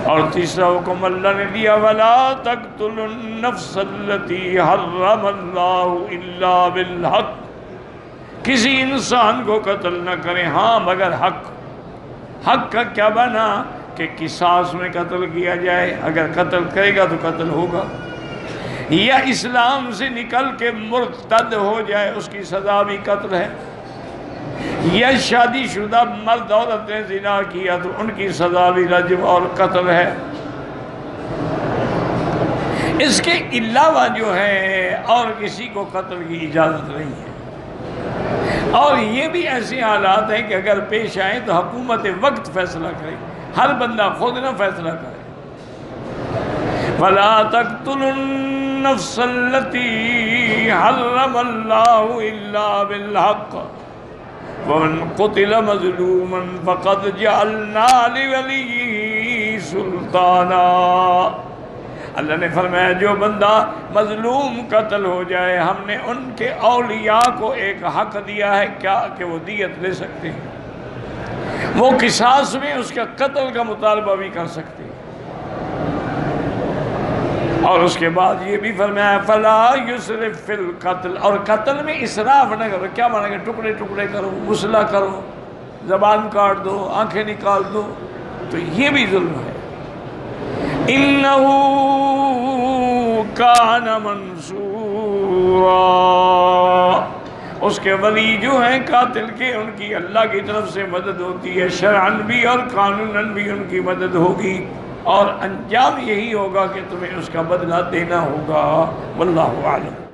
اور تیسرا حکم اللہ نے دیا وَلَا تَقْتُلُوا النَّفْسَ الَّتِي حَرَّمَ اللَّهُ إِلَّا بِالْحَقِّ، کسی انسان کو قتل نہ کریں ہاں مگر حق۔ حق کا کیا بنا کہ قصاص میں قتل کیا جائے، اگر قتل کرے گا تو قتل ہوگا، یا اسلام سے نکل کے مرتد ہو جائے اس کی سزا بھی قتل ہے، یا شادی شدہ مرد عورت نے زنا کیا تو ان کی سزا بھی رجم اور قتل ہے۔ اس کے علاوہ جو ہے اور کسی کو قتل کی اجازت نہیں ہے۔ اور یہ بھی ایسے حالات ہیں کہ اگر پیش آئیں تو حکومت وقت فیصلہ کرے، ہر بندہ خود نہ فیصلہ کرے۔ وَلَا تَقْتُلُوا النَّفْسَ الَّتِي حَرَّمَ اللَّهُ إِلَّا بِالْحَقِّ وَمَنْ قُتِلَ مَظْلُومًا فَقَدْ جَعَلْنَا لِوَلِيِّهِ سُلْطَانًا، اللہ نے فرمایا جو بندہ مظلوم قتل ہو جائے ہم نے ان کے اولیاء کو ایک حق دیا ہے، کیا کہ وہ دیت لے سکتے ہیں، وہ قصاص میں اس کا قتل کا مطالبہ بھی کر سکتے ہیں۔ اور اس کے بعد یہ بھی فرمایا فَلَا يُسْرِفْ فِي الْقَتْلِ، اور قتل میں اسراف نہ کرو۔ کیا مانا کہ ٹکڑے ٹکڑے کرو، مسئلہ کرو، زبان کاٹ دو، آنکھیں نکال دو، تو یہ بھی ظلم ہے۔ إِنَّهُ كَانَ مَنْصُورًا، اس کے ولی جو ہیں قاتل کے ان کی اللہ کی طرف سے مدد ہوتی ہے، شرعاً بھی اور قانوناً بھی ان کی مدد ہوگی، اور انجام یہی ہوگا کہ تمہیں اس کا بدلہ دینا ہوگا۔ واللہ اعلم۔